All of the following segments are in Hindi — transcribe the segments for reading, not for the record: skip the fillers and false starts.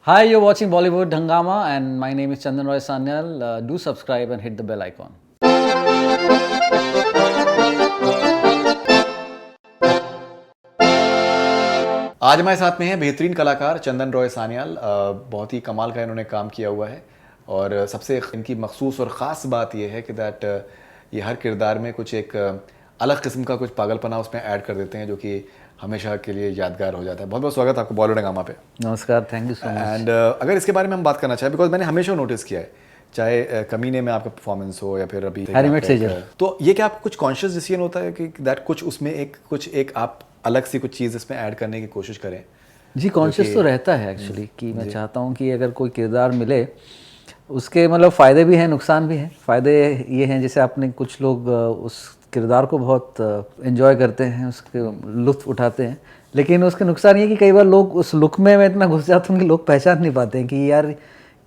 Hi, you're watching Bollywood Hangama, and my name is Chandan Roy Sanyal. Do subscribe and hit the bell icon. आज हमारे साथ में है बेहतरीन कलाकार चंदन रॉय सान्याल। बहुत ही कमाल का इन्होंने काम किया हुआ है और सबसे इनकी मखसूस और ख़ास बात यह है कि दैट ये हर किरदार में कुछ एक अलग किस्म का कुछ पागलपना उसमें ऐड कर देते हैं जो कि हमेशा के लिए यादगार हो जाता है। बहुत बहुत स्वागत है आपको बॉलीवुड हंगामा पे। नमस्कार, thank you so much. And अगर इसके बारे में हम बात करना चाहें, बिकॉज मैंने हमेशा नोटिस किया है, चाहे कमीने में आपका परफॉर्मेंस हो या फिर अभी हैरी मेट सेजल, तो ये क्या आपको कुछ कॉन्शियस डिसीजन होता है कि दैट कुछ उसमें एक आप अलग सी कुछ चीज़ इसमें ऐड करने की कोशिश करें? जी कॉन्शियस तो रहता है एक्चुअली कि मैं चाहता हूँ कि अगर कोई किरदार मिले उसके मतलब फ़ायदे भी हैं, नुकसान भी हैं। फ़ायदे ये हैं जैसे आपने कुछ लोग उस किरदार को बहुत एंजॉय करते हैं, उसके लुत्फ़ उठाते हैं, लेकिन उसके नुकसान ये कि कई बार लोग उस लुक में मैं इतना घुस जाता हूँ कि लोग पहचान नहीं पाते हैं कि यार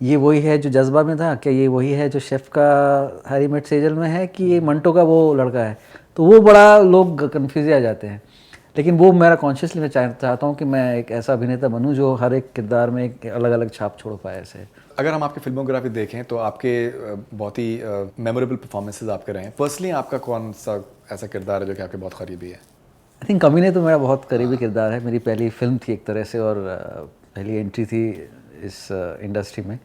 ये वही है जो जज्बा में था, क्या ये वही है जो शेफ़ का हैरी मेट सेजल में है, कि ये मंटो का वो लड़का है। तो वो बड़ा लोग कन्फ्यूज आ जाते हैं। लेकिन वो मेरा कॉन्शियसली मैं चाहता हूँ कि मैं एक ऐसा अभिनेता बनूँ जो हर एक किरदार में एक अलग अलग छाप छोड़ पाए ऐसे। अगर हम आपकी फिल्मोग्राफी देखें तो आपके बहुत ही मेमोरेबल परफॉर्मेंसेज आपके रहे हैं। पर्सनली आपका कौन सा ऐसा किरदार है जो कि आपके बहुत करीबी है? आई थिंक कमीने तो मेरा बहुत करीबी किरदार है। मेरी पहली फिल्म थी एक तरह से और पहली एंट्री थी इस इंडस्ट्री में,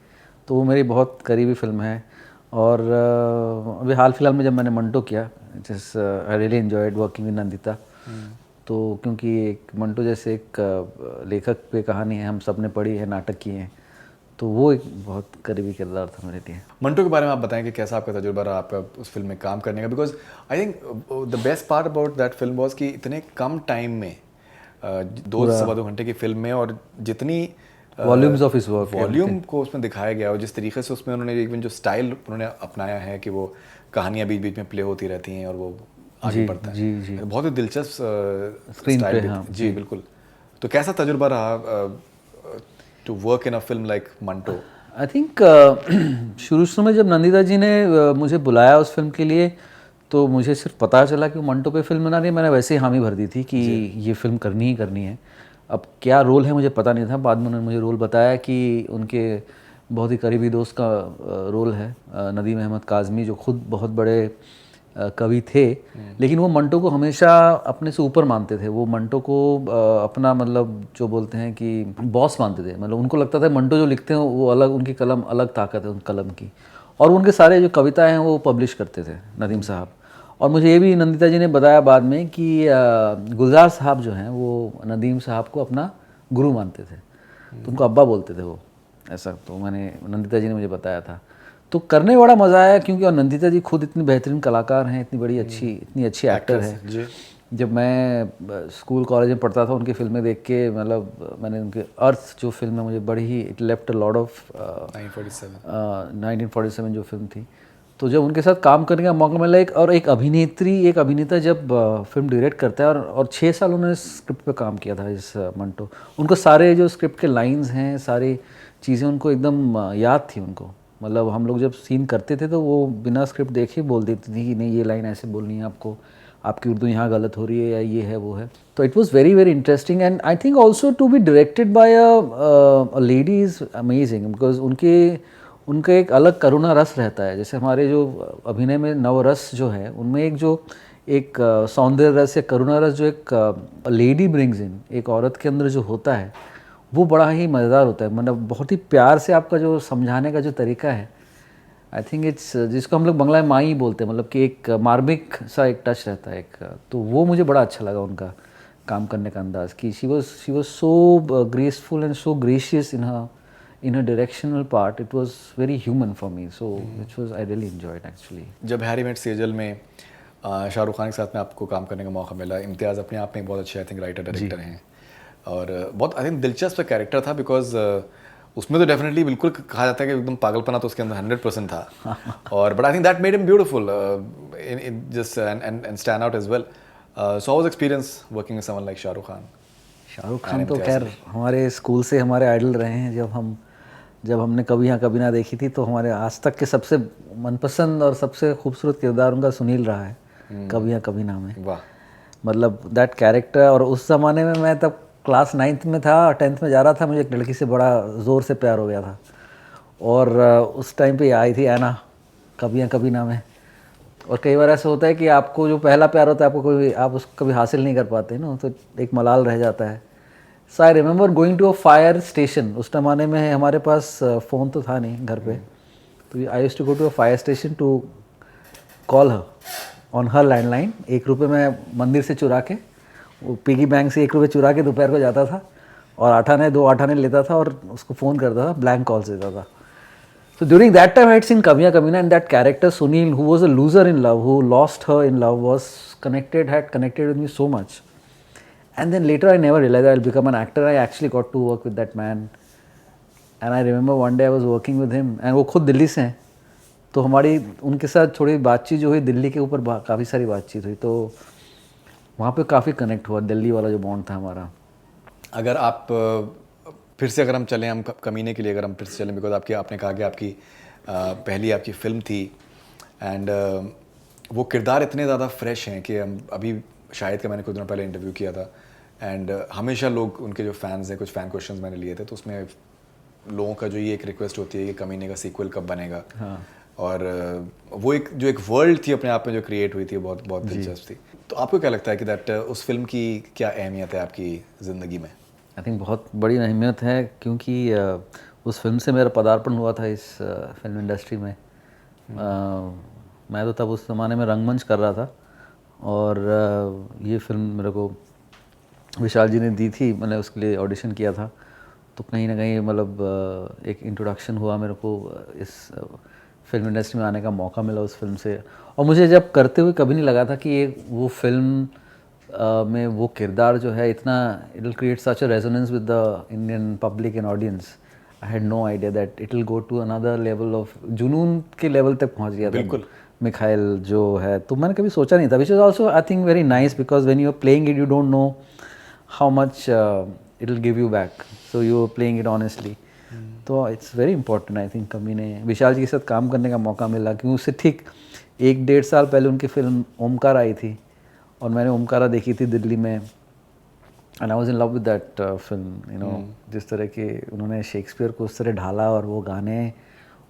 तो वो मेरी बहुत करीबी फिल्म है। और अभी हाल फिलहाल में जब मैंने मंटो किया, जिस I really enjoyed working with Nandita. तो क्योंकि एक मंटो जैसे एक लेखक पे कहानी है, हम सब ने पढ़ी है, नाटक किए हैं, तो वो एक बहुत करीबी किरदार था मेरे लिए। मंटो के बारे में आप बताएं कि कैसा आपका तजुर्बा रहा आपका उस फिल्म में काम करने का? Because I think the best part about that film was कि इतने कम टाइम में 2 से 2.5 घंटे की फिल्म में और जितनी volumes of his work, volume को उसमें दिखाया गया और जिस तरीके से उसमें उन्होंने इवन जो स्टाइल उन्होंने अपनाया है कि वो कहानियाँ बीच बीच में प्ले होती रहती हैं और वो आगे बढ़ता है। जी जी, बहुत ही दिलचस्प स्क्रीन पे, स्टाइल हाँ जी बिल्कुल। तो कैसा तजुर्बा रहा to work in a film like Manto? I think शुरू में जब नंदिता जी ने मुझे बुलाया उस फिल्म के लिए, तो मुझे सिर्फ पता चला कि वो मंटो पे फिल्म बना रही है। मैंने वैसे ही हामी भर दी थी कि ये फिल्म करनी ही करनी है। अब क्या रोल है मुझे पता नहीं था। बाद में उन्होंने मुझे रोल बताया कि उनके बहुत ही करीबी दोस्त का रोल है, नदीम अहमद काज़मी, जो खुद बहुत बड़े कवि थे, लेकिन वो मंटो को हमेशा अपने से ऊपर मानते थे। वो मंटो को अपना मतलब जो बोलते हैं कि बॉस मानते थे। मतलब उनको लगता था मंटो जो लिखते हैं वो अलग, उनकी कलम अलग ताकत है उन कलम की। और उनके सारे जो कविताएं हैं वो पब्लिश करते थे नदीम साहब। और मुझे ये भी नंदिता जी ने बताया बाद में कि गुलजार साहब जो हैं वो नदीम साहब को अपना गुरु मानते थे, तो उनको अब्बा बोलते थे वो, ऐसा। तो मैंने नंदिता जी ने मुझे बताया था, तो करने बड़ा मज़ा आया। क्योंकि और नंदिता जी खुद इतनी बेहतरीन कलाकार हैं, इतनी अच्छी एक्टर है। जब मैं स्कूल कॉलेज में पढ़ता था उनकी फिल्में देख के, मतलब मैंने उनके अर्थ जो फिल्म है मुझे बड़ी ही, it left a lot of 1947 जो फिल्म थी, तो जब उनके साथ काम करने का मौका मिला, एक अभिनेता जब फिल्म डायरेक्ट करता है, और 6 साल उन्होंने स्क्रिप्ट पे काम किया था इस मंटो। उनको सारे जो स्क्रिप्ट के लाइंस हैं, सारी चीज़ें उनको एकदम याद थी उनको। मतलब हम लोग जब सीन करते थे तो वो बिना स्क्रिप्ट देखे बोल देती थी कि नहीं ये लाइन ऐसे बोलनी है आपको, आपकी उर्दू यहाँ गलत हो रही है, या ये है वो है। तो it was very very interesting. And I think also to be directed by a lady is amazing, because उनका एक अलग करुणा रस रहता है। जैसे हमारे जो अभिनय में नवरस जो है, उनमें एक सौंदर्य रस या करुणा रस जो एक लेडी ब्रिंग्स इन, एक औरत के अंदर जो होता है, वो बड़ा ही मज़ेदार होता है। मतलब बहुत ही प्यार से आपका जो समझाने का जो तरीका है, आई थिंक इट्स, जिसको हम लोग बंगला में माई बोलते हैं, मतलब कि एक मार्मिक सा एक टच रहता है एक। तो वो मुझे बड़ा अच्छा लगा उनका काम करने का अंदाज़, कि she was so graceful and so gracious in her directional part. It was very human for me, so which was I really enjoyed actually. जब हैरी मेट सेजल में शाहरुख खान के साथ में आपको काम करने का मौका मिला, इम्तियाज़ अपने आप में बहुत अच्छे आई थिंक राइटर डायरेक्टर हैं और बहुत आई थिंक दिलचस्प कैरेक्टर था। बिकॉज उसमें तो डेफिनेटली बिल्कुल कहा जाता है कि एकदम पागलपना तो उसके अंदर 100% था और but I think that made him beautiful in just and stand out as well. So how was experience working with someone like Shahrukh Khan तो खैर हमारे स्कूल से हमारे आइडल रहे हैं। जब हमने कभी यहाँ कभी ना देखी थी, तो हमारे आज तक के सबसे मनपसंद और सबसे खूबसूरत किरदार उनका सुनील रहा है कभी यहाँ कभी ना में। वाह, मतलब दैट कैरेक्टर। और उस ज़माने में मैं तब क्लास 9th में था, 10th में जा रहा था, मुझे एक लड़की से बड़ा ज़ोर से प्यार हो गया था। और उस टाइम पे आई थी ऐना, कभी कभी नाम है। और कई बार ऐसा होता है कि आपको जो पहला प्यार होता है आपको कोई, आप उसको कभी हासिल नहीं कर पाते ना, तो एक मलाल रह जाता है। So I remember going to a fire station. उस ज़माने में हमारे पास फ़ोन तो था नहीं घर पे, तो I used to go to a fire station to call her on her landline. 1 रुपये मैं मंदिर से चुरा के, वो पिगी बैंक से 1 रुपये चुरा के दोपहर को जाता था और 2 आठाने लेता था और उसको फ़ोन करता था, ब्लैंक कॉल से देता था। So during that time I had seen Kaviya Kamina, and that character Sunil, who was a loser in love, who lost her in love, had connected with me so much. And then later I never realized I'll become an actor. I actually got to work with that man. And I remember one day I was working with him, and वो खुद दिल्ली से हैं, तो हमारी उनके साथ थोड़ी बातचीत जो हुई दिल्ली के ऊपर काफ़ी सारी बातचीत हुई, तो वहाँ पे काफ़ी कनेक्ट हुआ, दिल्ली वाला जो बॉन्ड था हमारा। अगर आप फिर से अगर हम चलें, हम कमीने के लिए अगर हम फिर से चलें, बिकॉज आपने कहा कि आपकी पहली आपकी फ़िल्म थी, एंड वो किरदार इतने ज़्यादा फ्रेश हैं कि हम अभी शायद का मैंने कुछ दिनों पहले इंटरव्यू किया था, एंड हमेशा लोग उनके जो फैंस हैं, कुछ फ़ैन क्वेश्चंस मैंने लिए थे, तो उसमें लोगों का जो ये एक रिक्वेस्ट होती है कि कमीने का सीक्वल कब बनेगा। हाँ। और वो एक जो एक वर्ल्ड थी अपने आप में जो क्रिएट हुई थी, वो बहुत बहुत दिलचस्प थी। तो आपको क्या लगता है कि दैट उस फिल्म की क्या अहमियत है आपकी ज़िंदगी में? आई थिंक बहुत बड़ी अहमियत है, क्योंकि उस फिल्म से मेरा पदार्पण हुआ था इस फिल्म इंडस्ट्री में। मैं तो तब उस ज़माने में रंगमंच कर रहा था, और ये फिल्म मेरे को विशाल जी ने दी थी, मैंने उसके लिए ऑडिशन किया था, तो कहीं ना कहीं मतलब एक इंट्रोडक्शन हुआ मेरे को, इस फिल्म इंडस्ट्री में आने का मौका मिला उस फिल्म से। और मुझे जब करते हुए कभी नहीं लगा था कि ये वो फिल्म में वो किरदार जो है इतना, it will create such a resonance with the Indian public and audience. I had no idea that it will go to another level of, जुनून के लेवल तक पहुंच गया था बिल्कुल मिखाइल जो है, तो मैंने कभी सोचा नहीं था। Which is also I think very nice, because when you are playing it you don't know how much it will give you back, so you are playing it honestly. तो it's very important. I think Kaminey, Vishal जी के साथ काम करने का मौका मिला, क्योंकि उससे ठीक 1-1.5 साल पहले उनकी फिल्म ओमकार आई थी, और मैंने ओमकारा देखी थी दिल्ली में, and I was in love with that film. You know, जिस तरह के उन्होंने शेक्सपियर को उस तरह ढाला, और वो गाने,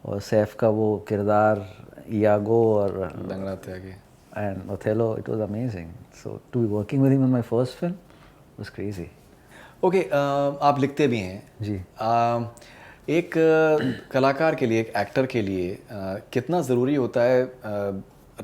और सैफ का वो किरदार इयागो और Langda Tyagi and Othello, it was amazing. So to be working with him in my first film was crazy. Okay, आप लिखते भी हैं जी। एक कलाकार के लिए, एक एक्टर के लिए कितना ज़रूरी होता है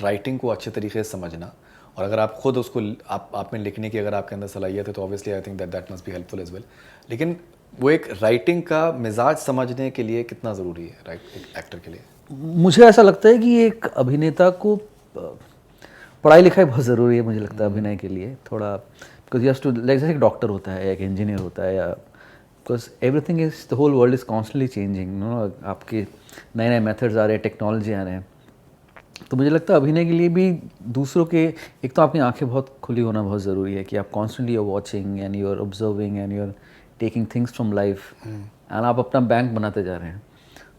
राइटिंग को अच्छे तरीके से समझना, और अगर आप खुद उसको आप में लिखने की अगर आपके अंदर सलाहियत है, तो obviously I think that must be helpful as well, लेकिन वो एक राइटिंग का मिजाज समझने के लिए कितना ज़रूरी है एक एक्टर के लिए? मुझे ऐसा लगता है कि एक अभिनेता को पढ़ाई लिखाई बहुत ज़रूरी है, मुझे लगता है अभिनय के लिए थोड़ा, because you have to, like जैसे एक डॉक्टर होता है, एक इंजीनियर होता है, या because everything is, the whole world is constantly changing, no, आपके नए नए मेथड्स आ रहे हैं, टेक्नोलॉजी आ रहे हैं। तो मुझे लगता है अभिनय के लिए भी दूसरों के, एक तो आपकी आंखें बहुत खुली होना बहुत ज़रूरी है, कि आप constantly you are watching and you are observing and you are taking things from life, and आप अपना बैंक बनाते जा रहे हैं।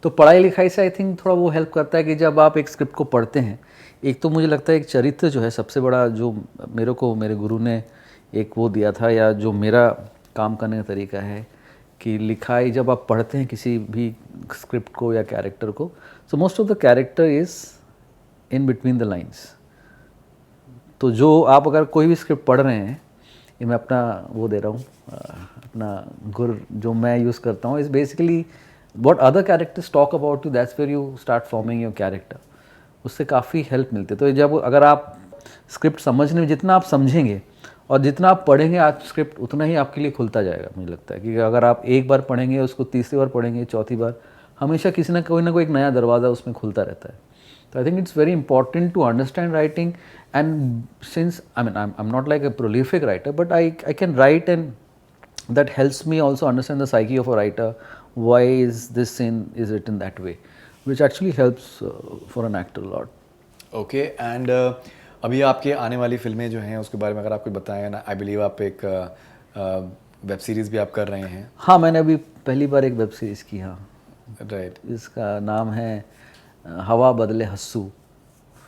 तो पढ़ाई लिखाई से आई थिंक थोड़ा वो हेल्प करता है कि जब आप एक स्क्रिप्ट को पढ़ते हैं, एक तो मुझे लगता है एक चरित्र जो है सबसे बड़ा, जो मेरे को मेरे गुरु ने एक वो दिया था, या जो मेरा काम करने का तरीका है, कि लिखाई जब आप पढ़ते हैं किसी भी स्क्रिप्ट को या कैरेक्टर को, so most of the character is in between the lines. तो जो आप अगर कोई भी स्क्रिप्ट पढ़ रहे हैं, ये मैं अपना वो दे रहा हूँ, अपना गुर जो मैं यूज़ करता हूँ, is basically what other characters talk about you, that's where you start forming your character. उससे काफ़ी हेल्प मिलती है। तो जब अगर आप स्क्रिप्ट समझने में, जितना आप समझेंगे और जितना आप पढ़ेंगे आप स्क्रिप्ट, उतना ही आपके लिए खुलता जाएगा। मुझे लगता है कि अगर आप एक बार पढ़ेंगे, उसको तीसरी बार पढ़ेंगे, चौथी बार, हमेशा किसी ना कोई एक नया दरवाज़ा उसमें खुलता रहता है। So I think it's very important to understand writing, and since I'm not like a prolific writer, but I can write, and that helps me also understand the psyche of a writer. Why is this scene is written that way, which actually helps for an actor a lot. Okay, and अभी आपके आने वाली फिल्में जो हैं उसके बारे में अगर आप कुछ बताएं ना, आई बिलीव आप एक वेब सीरीज़ भी आप कर रहे हैं। हाँ, मैंने अभी पहली बार एक वेब सीरीज़ की। हाँ, राइट। इसका नाम है हवा बदले हस्सू,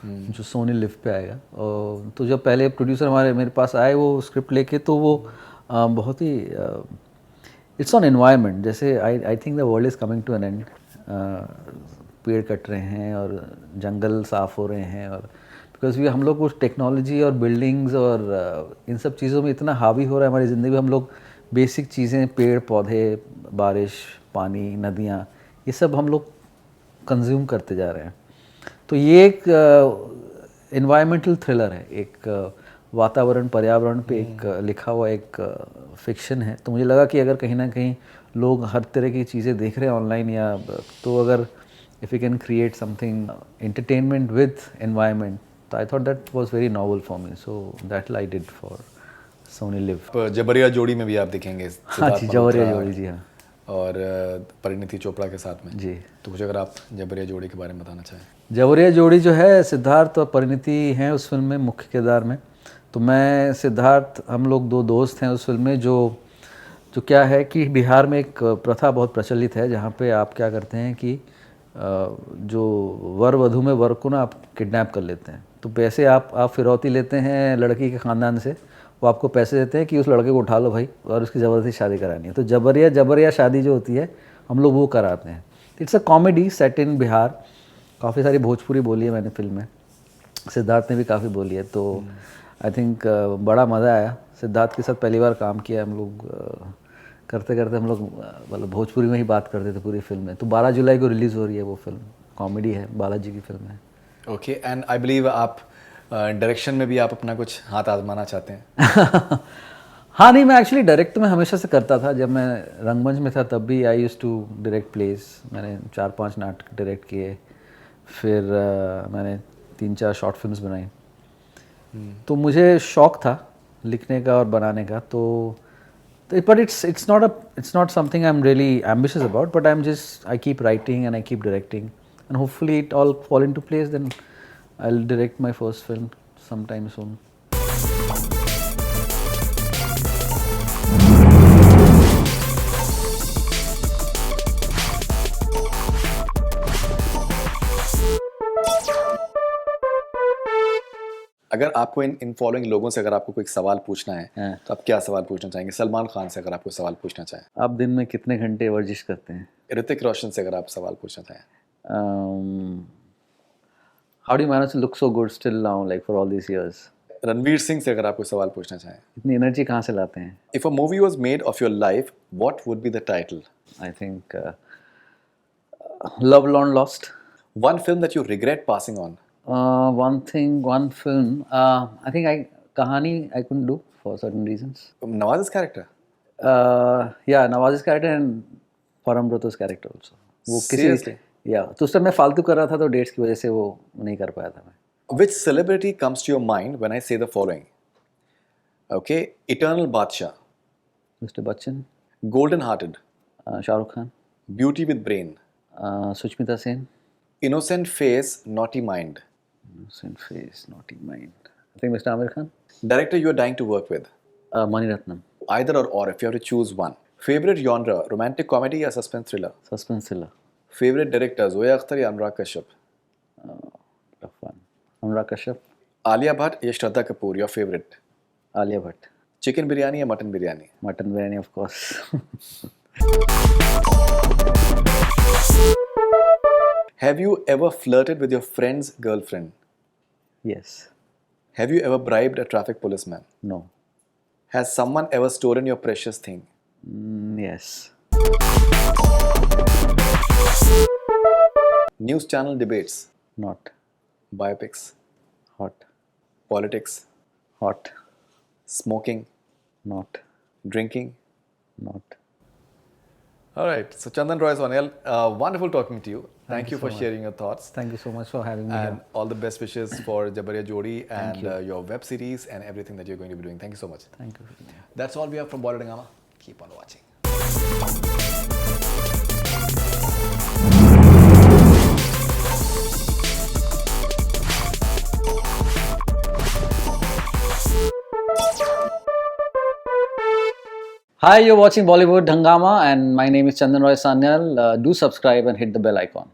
जो सोनी लिव पे आएगा। और तो जब पहले प्रोड्यूसर हमारे मेरे पास आए वो स्क्रिप्ट लेके, तो वो बहुत ही इट्स ऑन एनवायरनमेंट। जैसे I think the world is coming to an end. पेड़ कट रहे हैं और जंगल साफ़ हो रहे हैं, और बिकॉज भी हम लोग कुछ टेक्नोलॉजी और बिल्डिंग्स और इन सब चीज़ों में इतना हावी हो रहा है हमारी ज़िंदगी में। हम लोग बेसिक चीज़ें, पेड़ पौधे, बारिश, पानी, नदियाँ, ये सब हम लोग कंज्यूम करते जा रहे हैं। तो ये एक इन्वायरमेंटल थ्रिलर है, एक वातावरण पर्यावरण पे एक लिखा हुआ एक फिक्शन है। तो मुझे लगा कि अगर कहीं ना कहीं लोग हर तरह की चीज़ें देख रहे हैं ऑनलाइन, या तो अगर if you can create something entertainment with environment, तो I thought that was very novel for me, so that I did for Sony LIV. पर जबरिया जोड़ी में भी आप दिखेंगे हाँ सिद्धार्थ जी, जवरिया मल्होत्रा जोड़ी, जी हाँ और परिणीति चोपड़ा के साथ में। जी। तो कुछ अगर आप जबरिया जोड़ी के बारे में बताना चाहें। जवरिया जोड़ी जो है, सिद्धार्थ और परिणीति हैं उस फिल्म में मुख्य किरदार में। तो मैं सिद्धार्थ, हम लोग दो दोस्त हैं उस फिल्म में। जो जो क्या है कि बिहार में एक प्रथा बहुत प्रचलित है, जहाँ पे आप क्या करते हैं कि जो वर वधू में वर को ना आप किडनैप कर लेते हैं। तो पैसे आप फिरौती लेते हैं लड़की के ख़ानदान से, वो आपको पैसे देते हैं कि उस लड़के को उठा लो भाई, और उसकी ज़बरदस्ती शादी करानी है। तो जबरिया शादी जो होती है हम लोग वो कराते हैं। इट्स अ कॉमेडी सेट इन बिहार। काफ़ी सारी भोजपुरी बोली है मैंने फिल्म में, सिद्धार्थ ने भी काफ़ी बोली है। तो आई थिंक बड़ा मज़ा आया। सिद्धार्थ के साथ पहली बार काम किया हम लोग। करते करते हम लोग मतलब भोजपुरी में ही बात करते थे पूरी फिल्म में। तो 12 जुलाई को रिलीज़ हो रही है वो फिल्म। कॉमेडी है, बालाजी की फिल्म है। ओके, एंड आई बिलीव आप डायरेक्शन में भी आप अपना कुछ हाथ आजमाना चाहते हैं। हाँ नहीं, मैं एक्चुअली डायरेक्ट तो मैं हमेशा से करता था। जब मैं रंगमंच में था तब भी आई यूज़ टू डायरेक्ट प्लेस। मैंने 4-5 नाटक डायरेक्ट किए, फिर मैंने 3-4 शॉर्ट फिल्म्स बनाई। तो मुझे शौक था लिखने का और बनाने का। तो but it's not something I'm really ambitious about, but I keep writing and I keep directing, and hopefully it all fall into place. Then I'll direct my first film sometime soon. अगर आपको इन फॉलोइंग लोगों से अगर आपको कोई सवाल पूछना है हाँ। तो आप क्या सवाल पूछना चाहेंगे? सलमान खान से अगर आपको सवाल पूछना चाहें, आप दिन में कितने घंटे वर्जिश करते हैं? ऋतिक रोशन से अगर आप सवाल पूछना चाहें, How do you manage to look so good still now, like for all these years? Ranveer Singh से अगर आप कोई सवाल पूछना चाहें, इतनी एनर्जी कहाँ से लाते हैं? If a movie was made of your life what would be the title? I think Love Long Lost. One film that you regret passing on? One film. I think Kahani I couldn't do for certain reasons. Nawaz character? Yeah, Nawaz's character and Param Brato's character also. वो Seriously? या तो उस टाइम मैं फालतू कर रहा था, तो डेट्स की वजह से वो नहीं कर पाया था मैं। Which celebrity comes to your mind when I say the following? Okay, Eternal Badshah, mister Bachchan, Golden Hearted, Shahrukh Khan, Beauty with Brain, Sushmita Sen, Innocent Face, Naughty Mind. Innocent Face, Naughty Mind. I think Mr. Amir Khan, Director you are dying to work with? Mani Ratnam, Either or if you have to choose one. Favorite genre, romantic comedy या suspense thriller? Suspense Thriller, Favorite director, Zoya Akhtar या अनुराग कश्यप? tough one. अनुराग कश्यप, आलिया भट्ट या Shraddha Kapoor, your favorite? Alia Bhatt, chicken biryani या mutton biryani? Mutton biryani of course. Have you ever flirted with your friend's girlfriend? Yes. Have you ever bribed a traffic policeman? No. Has someone ever stolen your precious thing? Yes. News channel debates, Not. biopics, Hot. politics, Hot. smoking, Not. drinking. Not. All right. So Chandan Roy Sonyal, wonderful talking to you. Thank you for sharing your thoughts. Thank you so much for having me And here. all the best wishes for Jabariya Jodi and you. your web series and everything that you're going to be doing. Thank you so much. Thank you. That's all we have from Bollywood Hungama. Keep on watching. Hi, you're watching Bollywood Hungama, and my name is Chandan Roy Sanyal. Do subscribe and hit the bell icon.